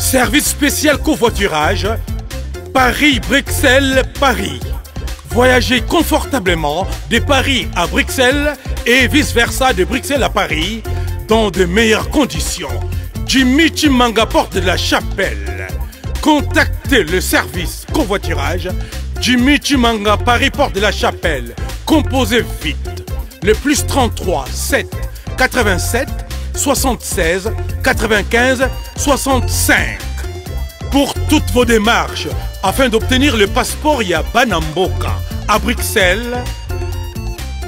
Service spécial covoiturage, Paris-Bruxelles-Paris. Voyagez confortablement de Paris à Bruxelles et vice-versa de Bruxelles à Paris dans de meilleures conditions. Jimmy Chimanga, porte de la Chapelle. Contactez le service covoiturage Jimmy Chimanga, Paris, porte de la Chapelle. Composez vite. Le plus 33 7 87 76 95 65. Pour toutes vos démarches, afin d'obtenir le passeport Yabanamboka à Bruxelles,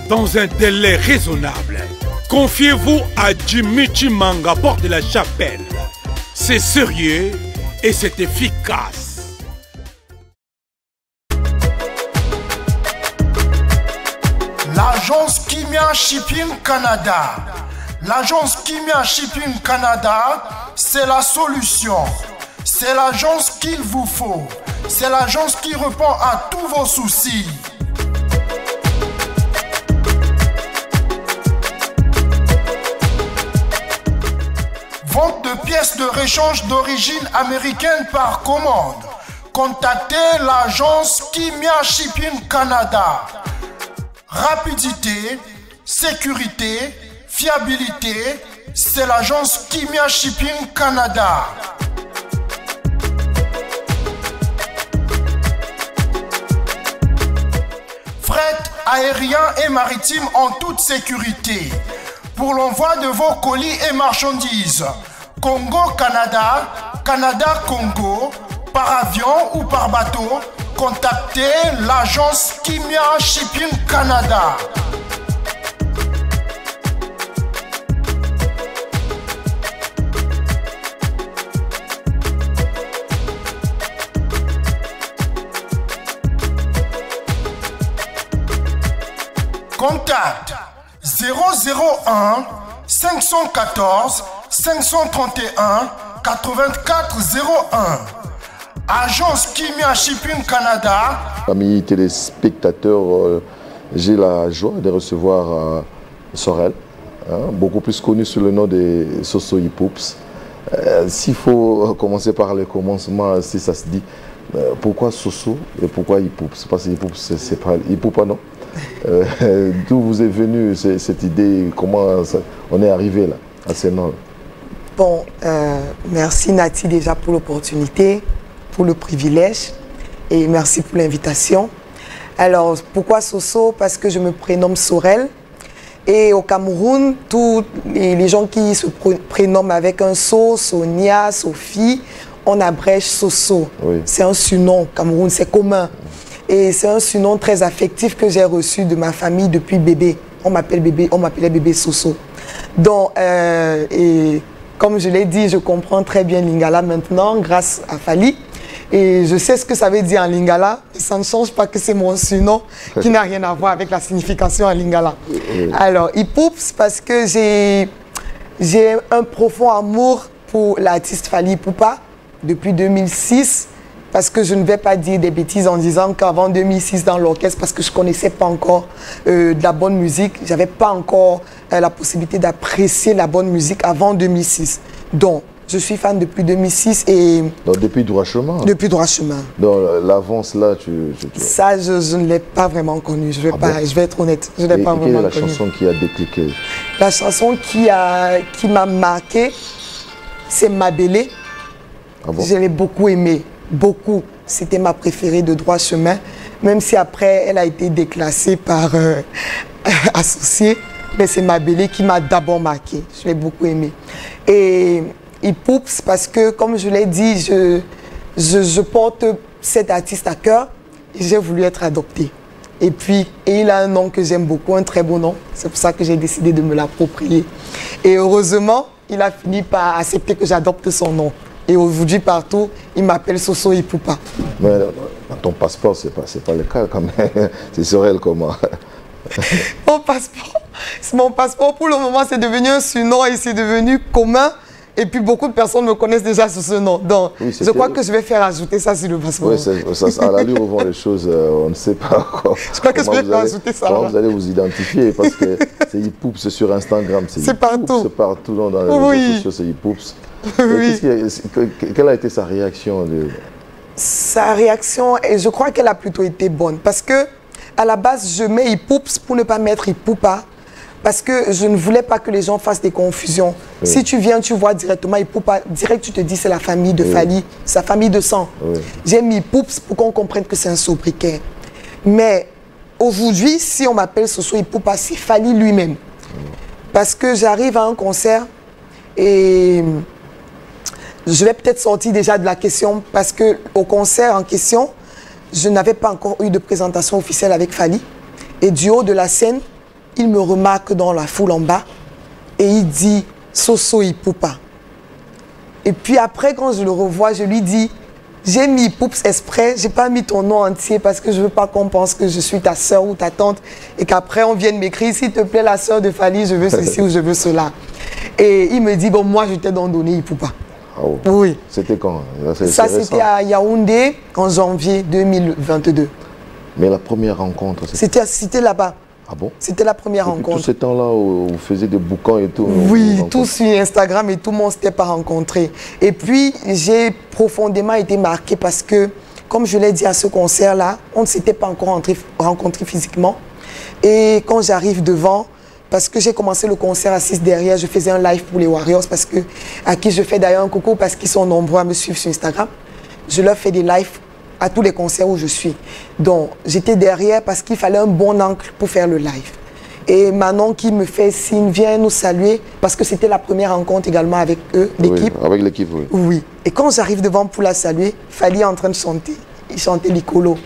dans un délai raisonnable, confiez-vous à Jimmy Chimanga, porte de la Chapelle. C'est sérieux et c'est efficace. L'agence Kimia Shipping Canada. L'agence Kimia Shipping Canada, c'est la solution. C'est l'agence qu'il vous faut. C'est l'agence qui répond à tous vos soucis. Vente de pièces de rechange d'origine américaine par commande. Contactez l'agence Kimia Shipping Canada. Rapidité, sécurité, fiabilité, c'est l'agence Kimia Shipping Canada. Fret aérien et maritime en toute sécurité. Pour l'envoi de vos colis et marchandises, Congo-Canada, Canada-Congo, par avion ou par bateau, contactez l'agence Kimia Shipping Canada. Contact 001 514 531 8401. Agence Kimia Shipping Canada. Amis téléspectateurs, j'ai la joie de recevoir Sorel, beaucoup plus connu sous le nom de Soso Hipoups. S'il faut commencer par le commencement, si ça se dit, pourquoi Soso et pourquoi Hipoups? Parce que Hipoups, c'est pas Hipoupa, non? D'où vous est venue cette idée? Comment on est arrivé là, à ce nom? Bon, merci Nati déjà pour l'opportunité, pour le privilège et merci pour l'invitation. Alors, pourquoi Soso? Parce que je me prénomme Sorel et au Cameroun, tous les gens qui se prénomment avec un So, Sonia, Sophie, on abrège Soso. Oui. C'est un surnom au Cameroun, c'est commun. Et c'est un surnom très affectif que j'ai reçu de ma famille depuis bébé. On m'appelait bébé Soso. Donc, et comme je l'ai dit, je comprends très bien Lingala maintenant grâce à Fali. Et je sais ce que ça veut dire en Lingala. Et ça ne change pas que c'est mon surnom qui n'a rien à voir avec la signification en Lingala. Alors, Hipoups, parce que j'ai un profond amour pour l'artiste Fali Ipupa depuis 2006. Parce que je ne vais pas dire des bêtises en disant qu'avant 2006 dans l'orchestre, parce que je ne connaissais pas encore de la bonne musique, je n'avais pas encore la possibilité d'apprécier la bonne musique avant 2006. Donc, je suis fan depuis 2006 et... Donc, depuis Droit Chemin? Depuis Droit Chemin. Donc, l'avance là, Ça, je ne l'ai pas vraiment connu, je vais être honnête. Je ne l'ai pas vraiment connu. Quelle est la chanson qui a décliqué? La chanson qui m'a marqué, c'est Mabélé. Ah bon? Je l'ai beaucoup aimée. Beaucoup. C'était ma préférée de Droit Chemin, même si après elle a été déclassée par Associé, mais c'est Mabélé qui m'a d'abord marqué. Je l'ai beaucoup aimé. Et Hipoups, parce que comme je l'ai dit, je porte cet artiste à cœur et j'ai voulu être adoptée. Et puis, il a un nom que j'aime beaucoup, un très beau nom. C'est pour ça que j'ai décidé de me l'approprier. Et heureusement, il a fini par accepter que j'adopte son nom. Et aujourd'hui, partout, il m'appelle Soso Hipoupa. Mais dans ton passeport, c'est pas le cas quand même. C'est Sorel comment? Mon passeport, pour le moment, c'est devenu un surnom et c'est devenu commun. Et puis, beaucoup de personnes me connaissent déjà sous ce nom. Donc, oui, je crois que je vais faire ajouter ça sur le passeport. Oui, à l'allure où vont les choses, on ne sait pas encore. Je crois que je vais faire ajouter ça. Comment vous allez vous identifier? Parce que c'est Hipoups sur Instagram. C'est partout. C'est partout dans les réseaux sociaux, c'est Hipoups. Oui. Quelle a été sa réaction Sa réaction, et je crois qu'elle a plutôt été bonne. Parce que, à la base, je mets Ipoups pour ne pas mettre Ipoupa. Parce que je ne voulais pas que les gens fassent des confusions. Oui. Si tu viens, tu vois directement Ipoupa, direct tu te dis c'est la famille de Fally, sa famille de sang. Oui. J'ai mis Ipoups pour qu'on comprenne que c'est un sobriquet. Mais aujourd'hui, si on m'appelle Soso Ipoupa, c'est Fally lui-même. Oui. Parce que j'arrive à un concert et je vais peut-être sortir déjà de la question parce qu'au concert en question, je n'avais pas encore eu de présentation officielle avec Fally. Et du haut de la scène, il me remarque dans la foule en bas et il dit Soso Ipoupa. Et puis après, quand je le revois, je lui dis j'ai mis Ipoups exprès, j'ai pas mis ton nom entier parce que je veux pas qu'on pense que je suis ta soeur ou ta tante et qu'après on vienne m'écrire s'il te plaît la soeur de Fally, je veux ceci ou je veux cela. Et il me dit bon, moi je t'ai donc donné Ipoupa. Oh. Oui. C'était quand? Ça c'était à Yaoundé en janvier 2022. Mais la première rencontre, c'était là-bas. Ah bon? C'était la première rencontre. Tout ce temps-là où vous faisiez des bouquins et tout? Oui, tout sur Instagram et tout le monde ne s'était pas rencontré. Et puis, j'ai profondément été marquée parce que, comme je l'ai dit à ce concert-là, on ne s'était pas encore rencontré physiquement. Et quand j'arrive devant, parce que j'ai commencé le concert assise derrière, je faisais un live pour les Warriors, à qui je fais d'ailleurs un coucou parce qu'ils sont nombreux à me suivre sur Instagram. Je leur fais des lives à tous les concerts où je suis. Donc, j'étais derrière parce qu'il fallait un bon angle pour faire le live. Et Manon qui me fait signe, vient nous saluer, parce que c'était la première rencontre également avec eux, l'équipe. Oui, avec l'équipe, oui. Oui. Et quand j'arrive devant pour la saluer, Fally est en train de chanter. Il chantait l'Icolo.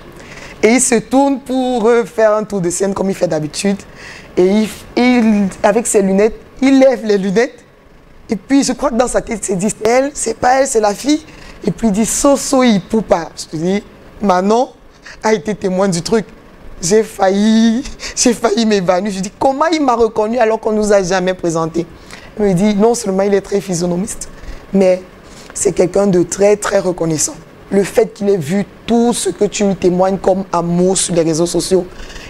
Et il se tourne pour faire un tour de scène comme il fait d'habitude. Et avec ses lunettes, il lève les lunettes. Et puis, je crois que dans sa tête, il se dit, elle, c'est pas elle, c'est la fille. Et puis il dit Soso Ipoupa. Je te dis, Manon a été témoin du truc. J'ai failli m'évanouir. Je dis, comment il m'a reconnu alors qu'on ne nous a jamais présenté? Il me dit, non seulement il est très physionomiste, mais c'est quelqu'un de très, très reconnaissant. Le fait qu'il ait vu tout ce que tu lui témoignes comme amour sur les réseaux sociaux,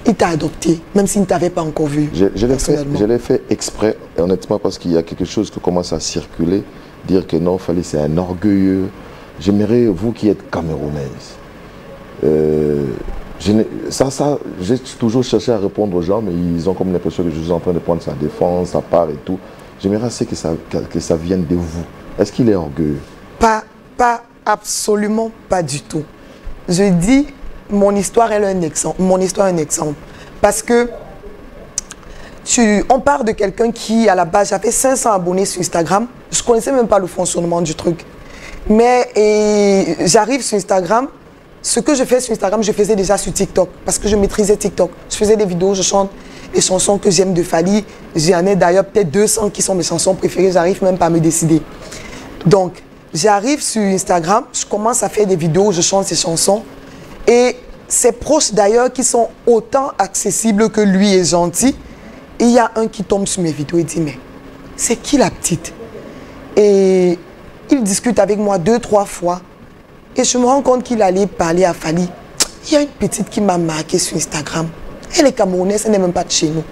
il t'a adopté, même s'il ne t'avait pas encore vu. Je l'ai fait exprès, honnêtement, parce qu'il y a quelque chose qui commence à circuler, dire que non, Fally, c'est un orgueilleux. J'aimerais, vous qui êtes camerounaise, j'ai toujours cherché à répondre aux gens, mais ils ont comme l'impression que je suis en train de prendre sa défense, sa part et tout. J'aimerais assez que ça vienne de vous. Est-ce qu'il est orgueilleux? Pas absolument pas du tout. Je dis, mon histoire est un exemple. Parce que on parle de quelqu'un qui, à la base, j'avais 500 abonnés sur Instagram. Je ne connaissais même pas le fonctionnement du truc. Mais j'arrive sur Instagram. Ce que je fais sur Instagram, je faisais déjà sur TikTok. Parce que je maîtrisais TikTok. Je faisais des vidéos, je chante les chansons que j'aime de Fally. J'en ai d'ailleurs peut-être 200 qui sont mes chansons préférées. J'arrive même pas à me décider. Donc, j'arrive sur Instagram. Je commence à faire des vidéos, je chante ces chansons. Et ses proches d'ailleurs qui sont autant accessibles que lui est gentil. Et il y a un qui tombe sur mes vidéos et dit, mais c'est qui la petite? Et il discute avec moi 2-3 fois. Et je me rends compte qu'il allait parler à Fally. Il y a une petite qui m'a marqué sur Instagram. Elle est camerounaise, elle n'est même pas de chez nous.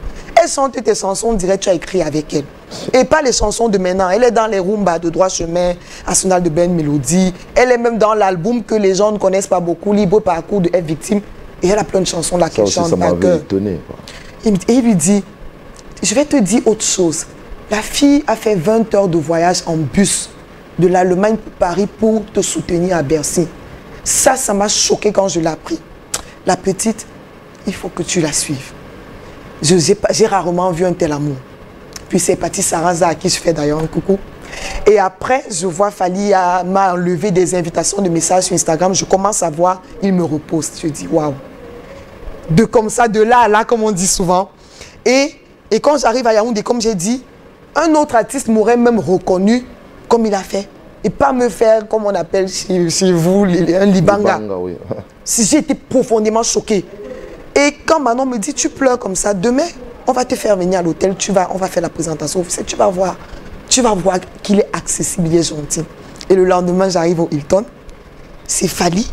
Elle chante tes chansons, on dirait que tu as écrit avec elle. Et pas les chansons de maintenant. Elle est dans les Rumba de Droit Chemin, Arsenal de Ben Mélodie. Elle est même dans l'album que les gens ne connaissent pas beaucoup, Libre Parcours de F Victime. Et elle a plein de chansons là qu'elle chante. Ça m'avait étonné. Et il lui dit, je vais te dire autre chose. La fille a fait 20 heures de voyage en bus de l'Allemagne pour Paris pour te soutenir à Bercy. Ça m'a choqué quand je l'ai appris. La petite, il faut que tu la suives. J'ai rarement vu un tel amour. Puis c'est parti Saraza à qui je fais d'ailleurs un coucou. Et après, je vois Fally m'a enlevé des invitations de messages sur Instagram. Je commence à voir, il me repose. Je dis, waouh. De comme ça, de là à là, comme on dit souvent. Et quand j'arrive à Yaoundé, comme j'ai dit, un autre artiste m'aurait même reconnu comme il a fait. Et pas me faire, comme on appelle chez vous, un libanga. Oui. Si j'ai été profondément choquée. Et quand Manon me dit, tu pleures comme ça, demain, on va te faire venir à l'hôtel, on va faire la présentation officielle, tu vas voir qu'il est accessible, il est gentil. Et le lendemain, j'arrive au Hilton. C'est Fally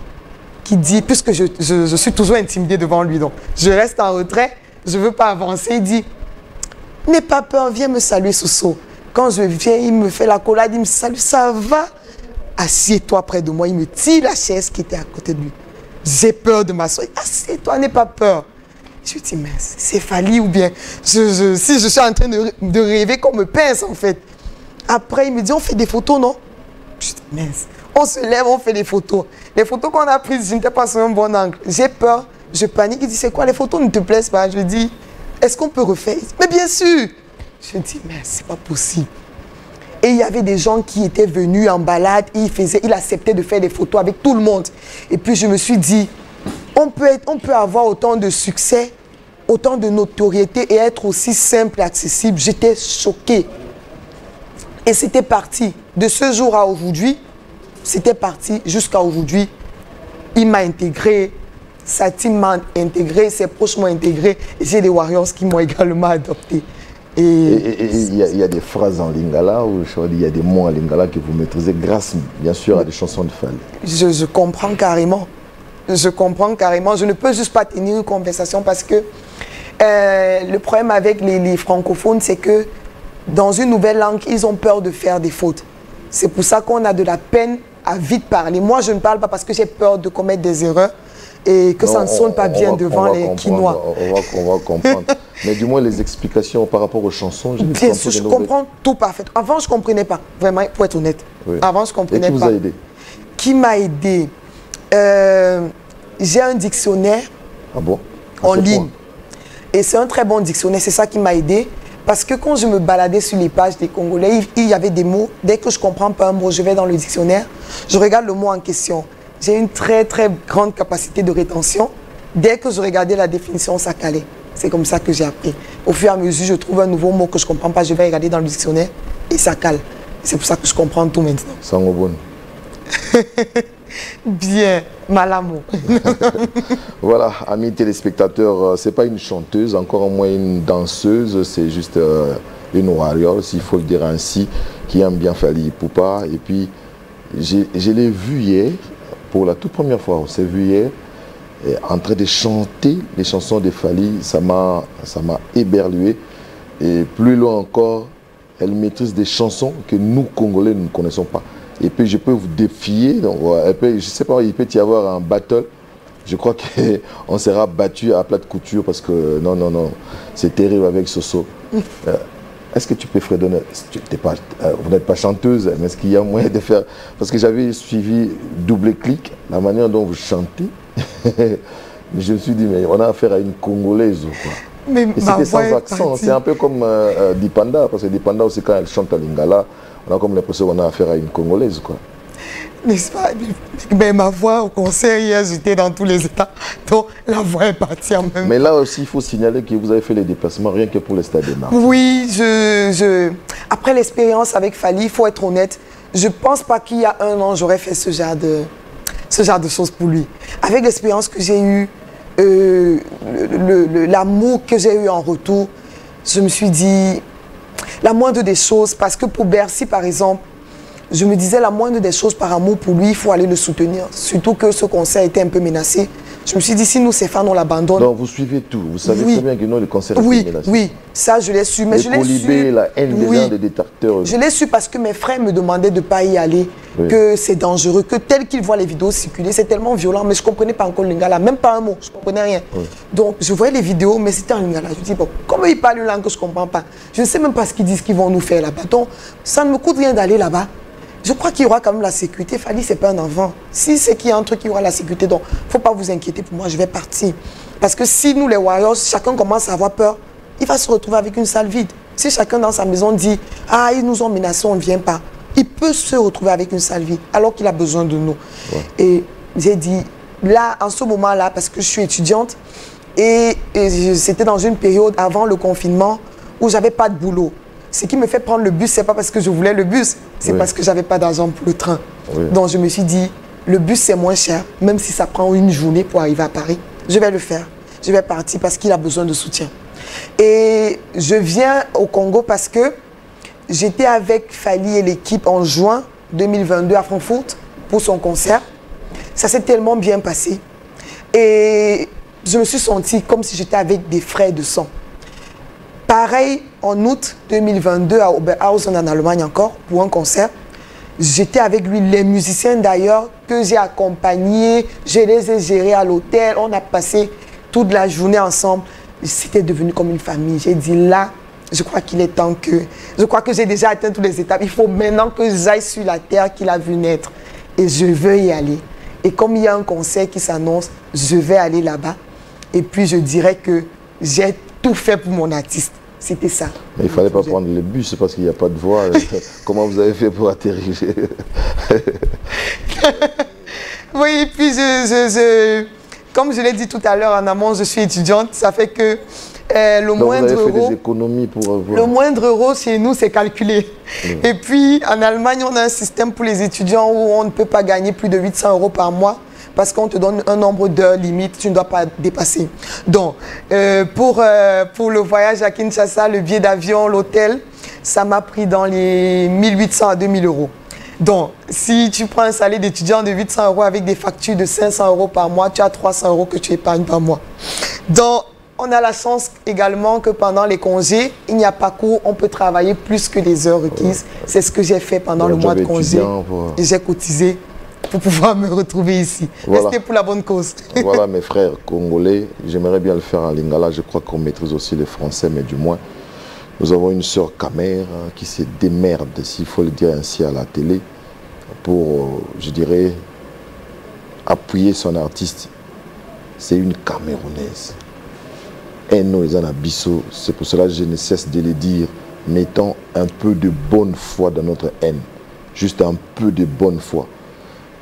qui dit, puisque je suis toujours intimidée devant lui, donc je reste en retrait, je ne veux pas avancer, il dit, n'aie pas peur, viens me saluer, Soso. Quand je viens, il me fait la collade, il me salue, ça va? Assieds-toi près de moi. Il me tire la chaise qui était à côté de lui. J'ai peur de m'asseoir. Assieds-toi, n'aie pas peur. Je lui dis, mais c'est Fally ou bien si je suis en train de rêver qu'on me pince en fait. Après, il me dit, on fait des photos, non? Je dis, mince. On se lève, on fait des photos. Les photos qu'on a prises, je n'étais pas sur un bon angle. J'ai peur, je panique. Il dit, c'est quoi, les photos ne te plaisent pas? Je lui dis, est-ce qu'on peut refaire? Il dit, mais bien sûr. Je dis, mais c'est pas possible. Et il y avait des gens qui étaient venus en balade, il acceptait de faire des photos avec tout le monde. Et puis je me suis dit, on peut avoir autant de succès, autant de notoriété et être aussi simple et accessible. J'étais choquée. Et c'était parti. De ce jour à aujourd'hui, c'était parti jusqu'à aujourd'hui. Il m'a intégré, sa team m'a intégré, ses proches m'ont intégré. Et j'ai des Warriors qui m'ont également adopté. Et il y a des phrases en lingala ou il y a des mots en lingala que vous maîtrisez grâce, bien sûr, à des chansons de Fally. Je comprends carrément. Je comprends carrément. Je ne peux juste pas tenir une conversation parce que le problème avec les francophones, c'est que dans une nouvelle langue, ils ont peur de faire des fautes. C'est pour ça qu'on a de la peine à vite parler. Moi, je ne parle pas parce que j'ai peur de commettre des erreurs et que ça ne sonne pas bien devant les Quinois. On va comprendre. Mais du moins, les explications par rapport aux chansons, bien sûr, je comprends tout parfaitement. Avant, je ne comprenais pas, vraiment, pour être honnête. Oui. Avant, je ne comprenais pas. Et qui vous a aidé? Qui m'a aidé? J'ai un dictionnaire en ligne. Et c'est un très bon dictionnaire, c'est ça qui m'a aidé. Parce que quand je me baladais sur les pages des Congolais, il y avait des mots. Dès que je ne comprends pas un mot, je vais dans le dictionnaire, je regarde le mot en question. J'ai une très très grande capacité de rétention. Dès que je regardais la définition, ça calait. C'est comme ça que j'ai appris. Au fur et à mesure, je trouve un nouveau mot que je ne comprends pas, je vais regarder dans le dictionnaire et ça cale. C'est pour ça que je comprends tout maintenant. Sangobon. Bien, Malamo. Voilà, amis téléspectateurs, c'est pas une chanteuse, encore moins une danseuse, c'est juste une warrior, s'il faut le dire ainsi, qui aime bien Fally Ipupa. Et puis, je l'ai vu hier, pour la toute première fois, on s'est vu hier, en train de chanter les chansons de Fally. Ça m'a éberlué. Et plus loin encore, elle maîtrise des chansons que nous, Congolais, nous ne connaissons pas. Et puis je peux vous défier, donc, je ne sais pas, il peut y avoir un battle. Je crois qu'on sera battu à plate couture parce que non, c'est terrible avec Soso. Est-ce que tu peux fredonner? Vous n'êtes pas chanteuse, mais est-ce qu'il y a moyen de faire? Parce que j'avais suivi Double Clic, la manière dont vous chantez. Mais je me suis dit, mais on a affaire à une Congolaise ou quoi? Mais et c'était sans accent, c'est un peu comme Dipanda, parce que Dipanda aussi quand elle chante à Lingala, on a comme l'impression qu'on a affaire à une Congolaise, quoi. N'est-ce pas? Mais ma voix au concert hier, j'étais dans tous les états, donc la voix est partie en même temps. Mais là aussi, il faut signaler que vous avez fait les déplacements rien que pour les stades de Nantes. Oui, après l'expérience avec Fally, il faut être honnête, je ne pense pas qu'il y a un an, j'aurais fait ce genre de choses pour lui. Avec l'expérience que j'ai eue, l'amour que j'ai eu en retour, je me suis dit, la moindre des choses, parce que pour Bercy, par exemple, je me disais la moindre des choses par amour pour lui, il faut aller le soutenir. Surtout que ce concert était un peu menacé. Je me suis dit, si nous, ces fans, on l'abandonne. Donc vous suivez tout. Vous savez très bien que non, le concert est menacé. Oui, ça je l'ai su. Mais je l'ai su. La haine des gens, des détracteurs. Je l'ai su parce que mes frères me demandaient de ne pas y aller, que c'est dangereux, que tel qu'ils voient les vidéos circuler, c'est tellement violent. Mais je ne comprenais pas encore le lingala, même pas un mot, je ne comprenais rien. Donc je voyais les vidéos, mais c'était en lingala. Je me dis, bon, comment ils parlent une langue que je ne comprends pas? Je ne sais même pas ce qu'ils disent qu'ils vont nous faire là-bas. Donc ça ne me coûte rien d'aller là-bas. Je crois qu'il y aura quand même la sécurité. Fally, ce n'est pas un enfant. Si c'est qu'il y a un truc, il y aura la sécurité. Donc, il ne faut pas vous inquiéter pour moi, je vais partir. Parce que si nous, les Warriors, chacun commence à avoir peur, il va se retrouver avec une salle vide. Si chacun dans sa maison dit, ah, ils nous ont menacés, on ne vient pas, il peut se retrouver avec une salle vide alors qu'il a besoin de nous. Et j'ai dit, là, en ce moment-là, parce que je suis étudiante, et c'était dans une période avant le confinement où je n'avais pas de boulot. Ce qui me fait prendre le bus, ce n'est pas parce que je voulais le bus, c'est parce que je n'avais pas d'argent pour le train. Donc je me suis dit, le bus c'est moins cher, même si ça prend une journée pour arriver à Paris, je vais le faire. Je vais partir parce qu'il a besoin de soutien. Et je viens au Congo parce que j'étais avec Fally et l'équipe en juin 2022 à Francfort pour son concert. Ça s'est tellement bien passé. Et je me suis sentie comme si j'étais avec des frères de sang. Pareil, en août 2022, à Oberhausen en Allemagne encore, pour un concert. J'étais avec lui, les musiciens d'ailleurs, que j'ai accompagnés, je les ai gérés à l'hôtel. On a passé toute la journée ensemble. C'était devenu comme une famille. J'ai dit là, je crois qu'il est temps que... Je crois que j'ai déjà atteint toutes les étapes. Il faut maintenant que j'aille sur la terre qu'il a vu naître. Et je veux y aller. Et comme il y a un concert qui s'annonce, je vais aller là-bas. Et puis je dirais que j'ai tout fait pour mon artiste. C'était ça. Mais il ne fallait pas prendre le bus parce qu'il n'y a pas de voie. Comment vous avez fait pour atterrir? Oui, et puis comme je l'ai dit tout à l'heure en amont, je suis étudiante. Ça fait que le moindre vous avez fait euro... des économies pour avoir... Le moindre euro chez nous, c'est calculé. Et puis, en Allemagne, on a un système pour les étudiants où on ne peut pas gagner plus de 800 € par mois parce qu'on te donne un nombre d'heures limite, tu ne dois pas dépasser. Donc, pour le voyage à Kinshasa, le billet d'avion, l'hôtel, ça m'a pris dans les 1800 à 2000 €. Donc, si tu prends un salaire d'étudiant de 800 € avec des factures de 500 € par mois, tu as 300 € que tu épargnes par mois. Donc, on a la chance également que pendant les congés, il n'y a pas cours, on peut travailler plus que les heures requises. C'est ce que j'ai fait pendant le mois de congé. Et j'ai cotisé pour pouvoir me retrouver ici. Voilà. Restez pour la bonne cause. Voilà mes frères congolais, j'aimerais bien le faire en lingala, je crois qu'on maîtrise aussi le français, mais du moins, nous avons une sœur Camère qui se démerde, s'il faut le dire ainsi, à la télé, pour, je dirais, appuyer son artiste. C'est une Camerounaise. C'est pour cela que je ne cesse de le dire. Mettons un peu de bonne foi dans notre haine. Juste un peu de bonne foi.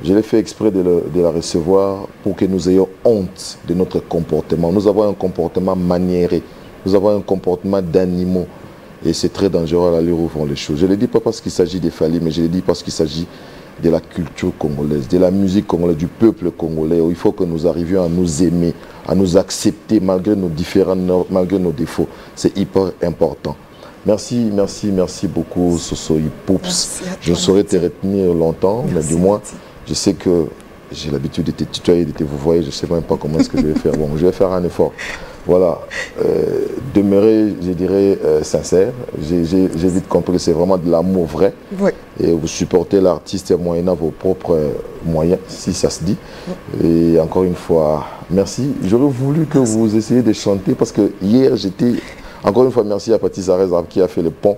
Je l'ai fait exprès de la recevoir pour que nous ayons honte de notre comportement. Nous avons un comportement maniéré. Nous avons un comportement d'animaux. Et c'est très dangereux à l'allure où vont les choses. Je ne le dis pas parce qu'il s'agit des Fally, mais je le dis parce qu'il s'agit de la culture congolaise, de la musique congolaise, du peuple congolais, où il faut que nous arrivions à nous aimer, à nous accepter malgré nos différends, malgré nos défauts. C'est hyper important. Merci, merci, merci beaucoup, Soso Poups. Je ne saurais te retenir longtemps, mais du moins, je sais que j'ai l'habitude de te tutoyer, de te vous voyer, je ne sais même pas comment est-ce que je vais faire. Bon, je vais faire un effort. Voilà, demeurer, je dirais, sincère. J'ai vite compris que c'est vraiment de l'amour vrai. Oui. Et vous supportez l'artiste moyennant vos propres moyens, si ça se dit. Et encore une fois, merci. J'aurais voulu que vous essayiez de chanter parce que hier, j'étais... Encore une fois, merci à Paty Sarez qui a fait le pont.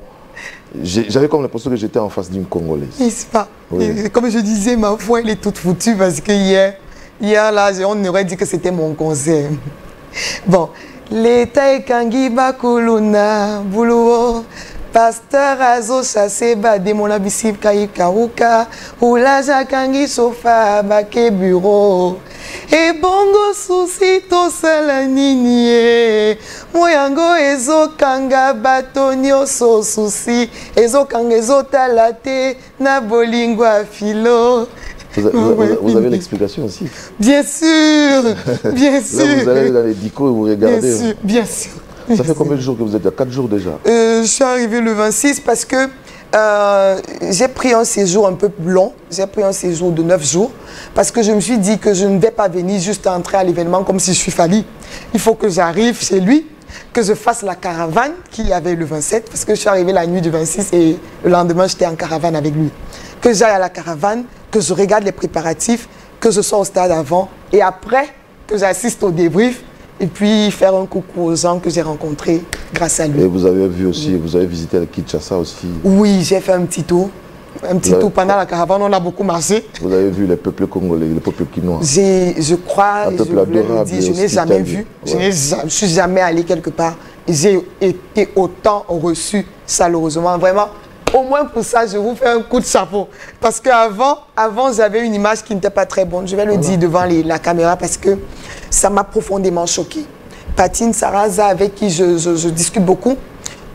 J'avais comme l'impression que j'étais en face d'une Congolaise. N'est-ce pas? Oui. Comme je disais, ma voix, elle est toute foutue parce que hier là, on aurait dit que c'était mon concert. Bon, l'État kangi bakuluna buluo pasteur azo chassé bade mon abisib kai karuka ulaja kangi sofa bake bureau et bongo souci to salanini moyango ezo kanga batonio so souci ezo kanga ezo talate na bolingo afilo. Vous avez l'explication aussi? Bien sûr, bien sûr. Là, vous allez dans les dicos et vous regardez. Bien sûr, bien sûr. Ça fait combien de jours que vous êtes là? 4 jours déjà? Je suis arrivée le 26 parce que j'ai pris un séjour un peu long. J'ai pris un séjour de 9 jours parce que je me suis dit que je ne vais pas venir juste entrer à l'événement comme si je suis Fally. Il faut que j'arrive chez lui, que je fasse la caravane qu'il y avait le 27 parce que je suis arrivée la nuit du 26 et le lendemain j'étais en caravane avec lui. Que j'aille à la caravane, que je regarde les préparatifs, que je sois au stade avant et après que j'assiste au débrief et puis faire un coucou aux gens que j'ai rencontrés grâce à lui. Et vous avez vu aussi, vous avez visité le Kinshasa aussi? Oui, j'ai fait un petit tour. Un petit tour pendant la caravane, on a beaucoup marché. Vous avez vu les peuples congolais, les peuples quinois? Je crois, je voulais le dire, je n'ai jamais vu. Ouais. Je ne suis jamais allé quelque part. J'ai été autant reçu chaleureusement, vraiment. Au moins pour ça, je vous fais un coup de chapeau. Parce qu'avant, j'avais une image qui n'était pas très bonne. Je vais le dire devant la caméra parce que ça m'a profondément choqué. Paty Sarez, avec qui je discute beaucoup,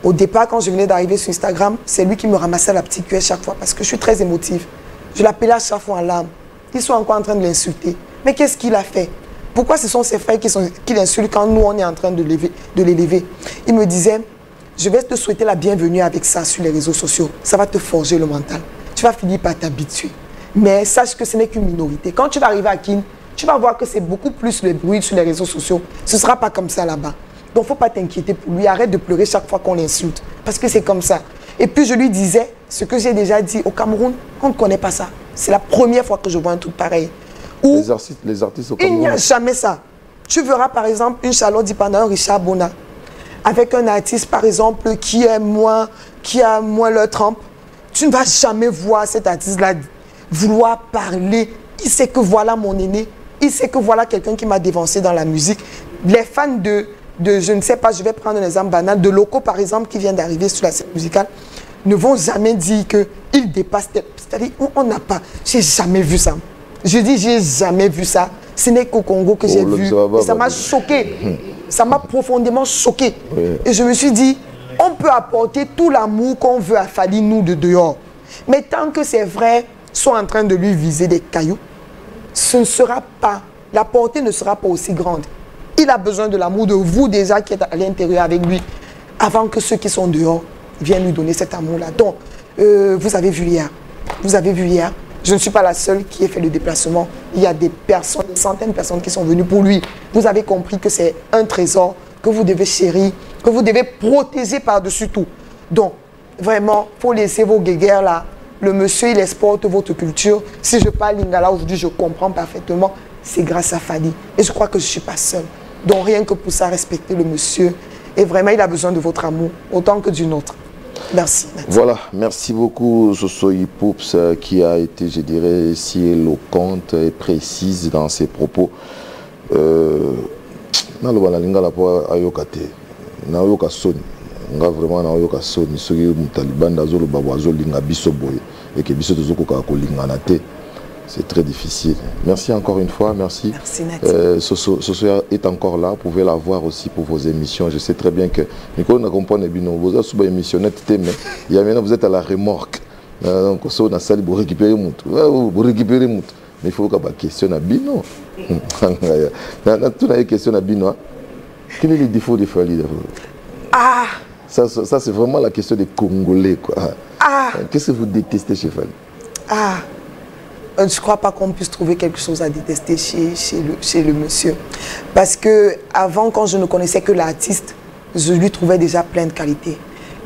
au départ, quand je venais d'arriver sur Instagram, c'est lui qui me ramassait la petite cuillère chaque fois parce que je suis très émotive. Je l'appelais à chaque fois en larmes. Ils sont encore en train de l'insulter. Mais qu'est-ce qu'il a fait? Pourquoi ce sont ses frères qui l'insultent quand nous, on est en train de l'élever? Il me disait... Je vais te souhaiter la bienvenue avec ça sur les réseaux sociaux. Ça va te forger le mental. Tu vas finir par t'habituer. Mais sache que ce n'est qu'une minorité. Quand tu vas arriver à Kin, tu vas voir que c'est beaucoup plus le bruit sur les réseaux sociaux. Ce ne sera pas comme ça là-bas. Donc, il ne faut pas t'inquiéter pour lui. Arrête de pleurer chaque fois qu'on l'insulte. Parce que c'est comme ça. Et puis, je lui disais, ce que j'ai déjà dit, au Cameroun, on ne connaît pas ça. C'est la première fois que je vois un truc pareil. Où les artistes au Cameroun. Il n'y a jamais ça. Tu verras, par exemple, une Charlotte Dipana, un Richard Bona, avec un artiste, par exemple, qui a moins leur trempe. Tu ne vas jamais voir cet artiste-là vouloir parler. Il sait que voilà mon aîné. Il sait que voilà quelqu'un qui m'a dévancé dans la musique. Les fans de je ne sais pas, je vais prendre un exemple banal, de Loco par exemple, qui vient d'arriver sur la scène musicale, ne vont jamais dire qu'il dépasse. C'est-à-dire, on n'a pas. J'ai jamais vu ça. Je dis, j'ai jamais vu ça. Ce n'est qu'au Congo que j'ai vu. Et ça m'a choqué. Ça m'a profondément choqué. Oui. Et je me suis dit, on peut apporter tout l'amour qu'on veut à Fally, nous, de dehors. Mais tant que ces vrais sont en train de lui viser des cailloux, ce ne sera pas, la portée ne sera pas aussi grande. Il a besoin de l'amour de vous déjà qui êtes à l'intérieur avec lui, avant que ceux qui sont dehors viennent lui donner cet amour-là. Donc, vous avez vu hier. Vous avez vu hier. Je ne suis pas la seule qui ait fait le déplacement. Il y a des personnes, des centaines de personnes qui sont venues pour lui. Vous avez compris que c'est un trésor que vous devez chérir, que vous devez protéger par-dessus tout. Donc, vraiment, il faut laisser vos guéguerres là. Le monsieur, il exporte votre culture. Si je parle lingala aujourd'hui, je comprends parfaitement. C'est grâce à Fally. Et je crois que je ne suis pas seule. Donc, rien que pour ça, respectez le monsieur. Et vraiment, il a besoin de votre amour, autant que du nôtre. Merci. Voilà, merci beaucoup Soso Hippops qui a été, je dirais, si éloquente et précise dans ses propos. Vraiment c'est très difficile. Merci encore une fois, merci. Merci Nati. Soso est encore là, vous pouvez la voir aussi pour vos émissions. Je sais très bien que Nicolas n'a compris bien, vous êtes sur émission, mais il y a maintenant vous êtes à la remorque. Donc on a salle pour récupérer mout. Vous récupérez mout. Mais il faut que la question à Bino. Tu as une question à Bino. Quel est le défaut de Fally? Ah. Ça c'est vraiment la question des Congolais, quoi. Ah. Qu'est-ce que vous détestez chez Fally? Ah. Je ne crois pas qu'on puisse trouver quelque chose à détester chez le monsieur. Parce que avant, quand je ne connaissais que l'artiste, je lui trouvais déjà plein de qualités.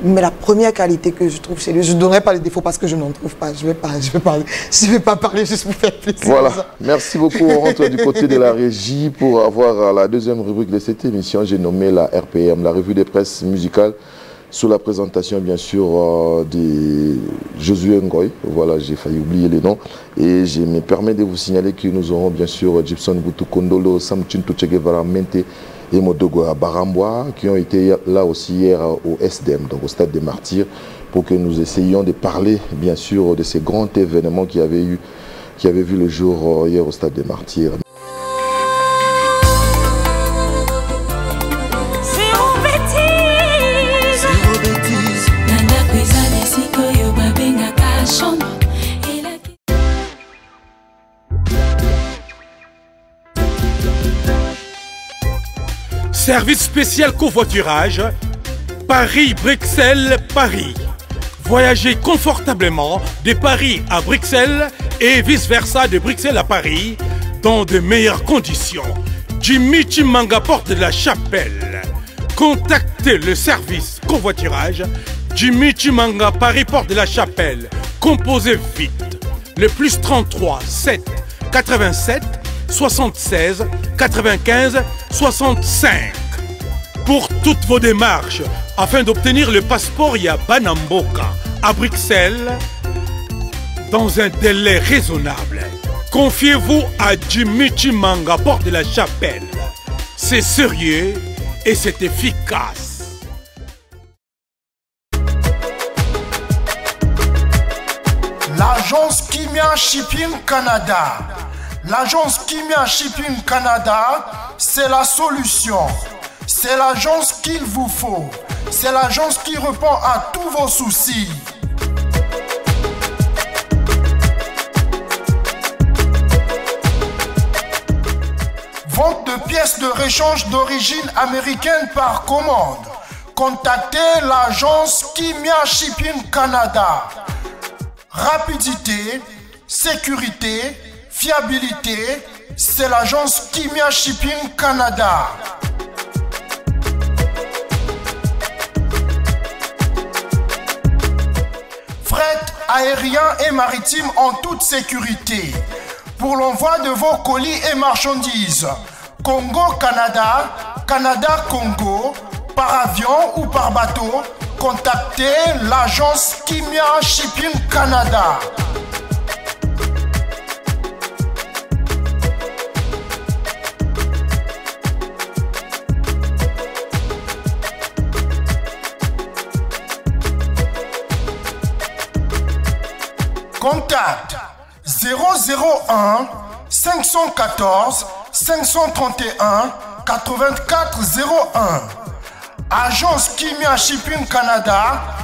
Mais la première qualité que je trouve chez lui, je ne donnerai pas les défauts parce que je n'en trouve pas. Je vais pas parler juste pour faire plaisir. Voilà. Merci beaucoup. On rentre du côté de la régie pour avoir la deuxième rubrique de cette émission. J'ai nommé la RPM, la revue des presses musicales, sous la présentation, bien sûr, de Josué Ngoy. Voilà, j'ai failli oublier les noms. Et je me permets de vous signaler que nous aurons, bien sûr, Gibson Boutou Kondolo, Samchin Touchegevara Mente et Modogo à Barambwa, qui ont été là aussi hier au SDM, donc au Stade des Martyrs, pour que nous essayions de parler, bien sûr, de ces grands événements qui avaient vu le jour hier au Stade des Martyrs. Service spécial covoiturage, Paris-Bruxelles-Paris. Voyagez confortablement de Paris à Bruxelles et vice-versa de Bruxelles à Paris dans de meilleures conditions. Jimmy Chimanga, porte de la Chapelle. Contactez le service covoiturage Jimmy Chimanga, Paris, porte de la Chapelle. Composez vite. Le plus 33 7 87 76 95 65. Pour toutes vos démarches, afin d'obtenir le passeport Yabanamboka à Bruxelles, dans un délai raisonnable, confiez-vous à Jimmy Chimanga, porte de la Chapelle. C'est sérieux et c'est efficace. L'agence Kimia Shipping Canada. L'agence Kimia Shipping Canada, c'est la solution. C'est l'agence qu'il vous faut. C'est l'agence qui répond à tous vos soucis. Vente de pièces de rechange d'origine américaine par commande. Contactez l'agence Kimia Shipping Canada. Rapidité, sécurité, fiabilité, c'est l'agence Kimia Shipping Canada. aérien et maritime en toute sécurité. Pour l'envoi de vos colis et marchandises, Congo-Canada, Canada-Congo, par avion ou par bateau, contactez l'agence Kimia Shipping Canada. Contact 001 514 531 8401. Agence Kimia Shipping Canada.